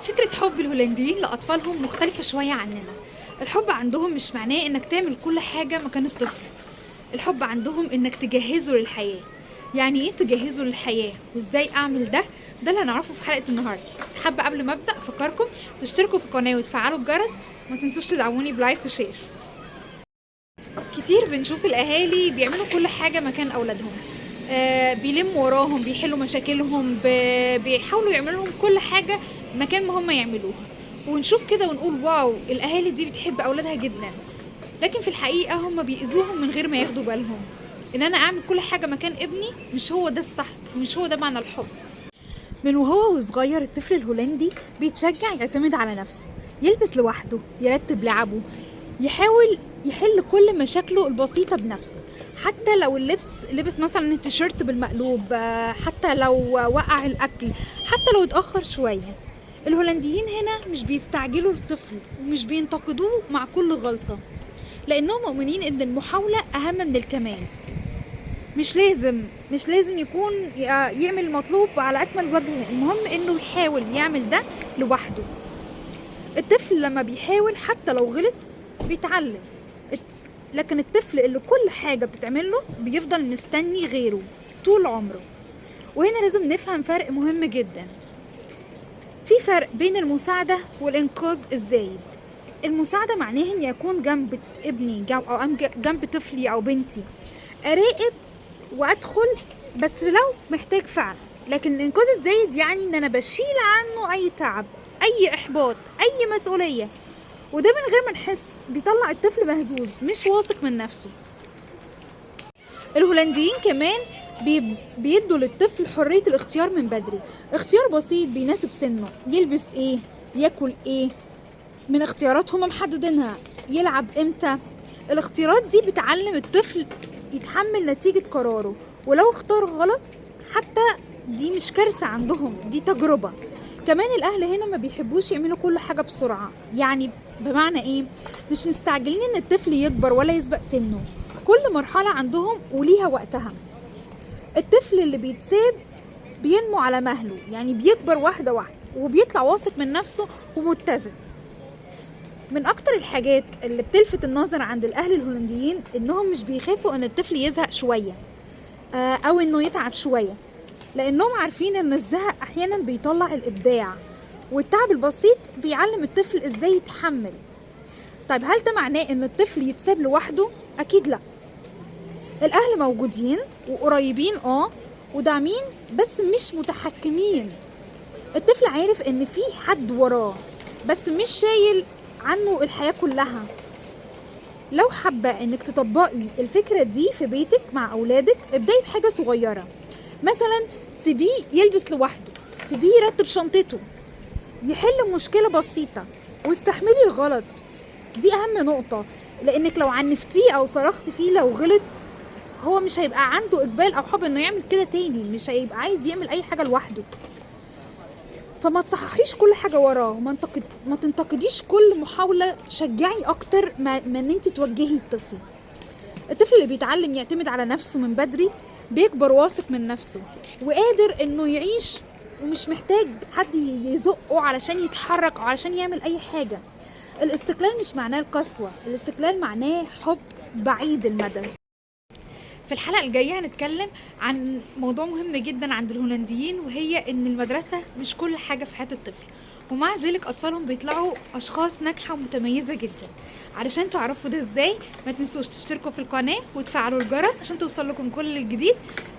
فكرة حب الهولنديين لأطفالهم مختلفة شوية عننا. الحب عندهم مش معناه إنك تعمل كل حاجة مكان الطفل. الحب عندهم إنك تجهزه للحياة. يعني إيه تجهزه للحياة وإزاي أعمل ده؟ ده اللي هنعرفه في حلقة النهاردة. بس حابة قبل ما أبدأ أفكركم تشتركوا في القناة وتفعلوا الجرس، ما تنسوش تدعموني بلايك وشير. كتير بنشوف الأهالي بيعملوا كل حاجة مكان أولادهم. بيلموا وراهم، بيحلوا مشاكلهم، بيحاولوا يعملوا لهم كل حاجة مكان ما هم يعملوها، ونشوف كده ونقول واو الأهالي دي بتحب أولادها جدا. لكن في الحقيقة هم بيأذوهم من غير ما ياخدوا بالهم. إن أنا أعمل كل حاجة مكان ابني مش هو ده الصح، مش هو ده معنى الحب. من وهو صغير الطفل الهولندي بيتشجع يعتمد على نفسه، يلبس لوحده، يرتب لعبه، يحاول يحل كل مشاكله البسيطة بنفسه. حتى لو لبس مثلا التيشيرت بالمقلوب، حتى لو وقع الأكل، حتى لو اتأخر شوية. الهولنديين هنا مش بيستعجلوا الطفل ومش بينتقدوه مع كل غلطة، لأنهم مؤمنين إن المحاولة أهم من الكمال. مش لازم يكون يعمل المطلوب على أكمل وجه، المهم إنه يحاول يعمل ده لوحده. الطفل لما بيحاول حتى لو غلط بيتعلم، لكن الطفل اللي كل حاجة بتتعمله بيفضل مستني غيره طول عمره. وهنا لازم نفهم فرق مهم جدا. في فرق بين المساعدة والإنقاذ الزايد. المساعدة معناه إني أكون جنب ابني أو جنب طفلي أو بنتي، أراقب وأدخل بس لو محتاج فعلا. لكن الإنقاذ الزايد يعني إن أنا بشيل عنه أي تعب، أي إحباط، أي مسؤولية، وده من غير ما نحس بيطلع الطفل مهزوز مش واثق من نفسه. الهولنديين كمان بيدوا للطفل حرية الاختيار من بدري. اختيار بسيط بيناسب سنه، يلبس ايه، ياكل ايه، من اختيارات هما محددينها، يلعب امتى. الاختيارات دي بتعلم الطفل يتحمل نتيجة قراره، ولو اختار غلط حتى دي مش كارثة عندهم، دي تجربة. كمان الاهل هنا ما بيحبوش يعملوا كل حاجة بسرعة. يعني بمعنى ايه؟ مش مستعجلين ان الطفل يكبر ولا يسبق سنه. كل مرحلة عندهم وليها وقتها. الطفل اللي بيتساب بينمو على مهله، يعني بيكبر واحدة واحدة وبيطلع واثق من نفسه ومتزن. من اكتر الحاجات اللي بتلفت النظر عند الاهل الهولنديين انهم مش بيخافوا ان الطفل يزهق شوية او انه يتعب شوية، لانهم عارفين ان الزهق احيانا بيطلع الابداع، والتعب البسيط بيعلم الطفل ازاي يتحمل. طيب هل ده معناه ان الطفل يتساب لوحده؟ اكيد لا. الاهل موجودين وقريبين وداعمين بس مش متحكمين. الطفل عارف ان في حد وراه بس مش شايل عنه الحياة كلها. لو حابة انك تطبقي الفكرة دي في بيتك مع اولادك، ابدأي بحاجة صغيرة. مثلا سيبيه يلبس لوحده، سيبيه يرتب شنطته، يحل مشكلة بسيطة، واستحملي الغلط. دي اهم نقطة، لانك لو عنفتيه او صرختي فيه لو غلط، هو مش هيبقى عنده اقبال او حب انه يعمل كده تاني، مش هيبقى عايز يعمل اي حاجة لوحده. فما تصححيش كل حاجة وراه، ما تنتقديش كل محاولة، شجعي اكتر ما ان انت توجهي الطفل. الطفل اللي بيتعلم يعتمد على نفسه من بدري بيكبر واثق من نفسه وقادر انه يعيش، ومش محتاج حد يزقه علشان يتحرك او علشان يعمل اي حاجة. الاستقلال مش معناه القسوة، الاستقلال معناه حب بعيد المدى. في الحلقة الجاية هنتكلم عن موضوع مهم جدا عند الهولنديين، وهي ان المدرسة مش كل حاجة في حياة الطفل، ومع ذلك اطفالهم بيطلعوا اشخاص ناجحة ومتميزة جدا. علشان تعرفوا ده ازاي، ما تنسوش تشتركوا في القناة وتفعلوا الجرس عشان توصل لكم كل الجديد،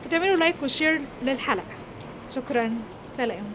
وتعملوا لايك وشير للحلقة. شكرا، سلام.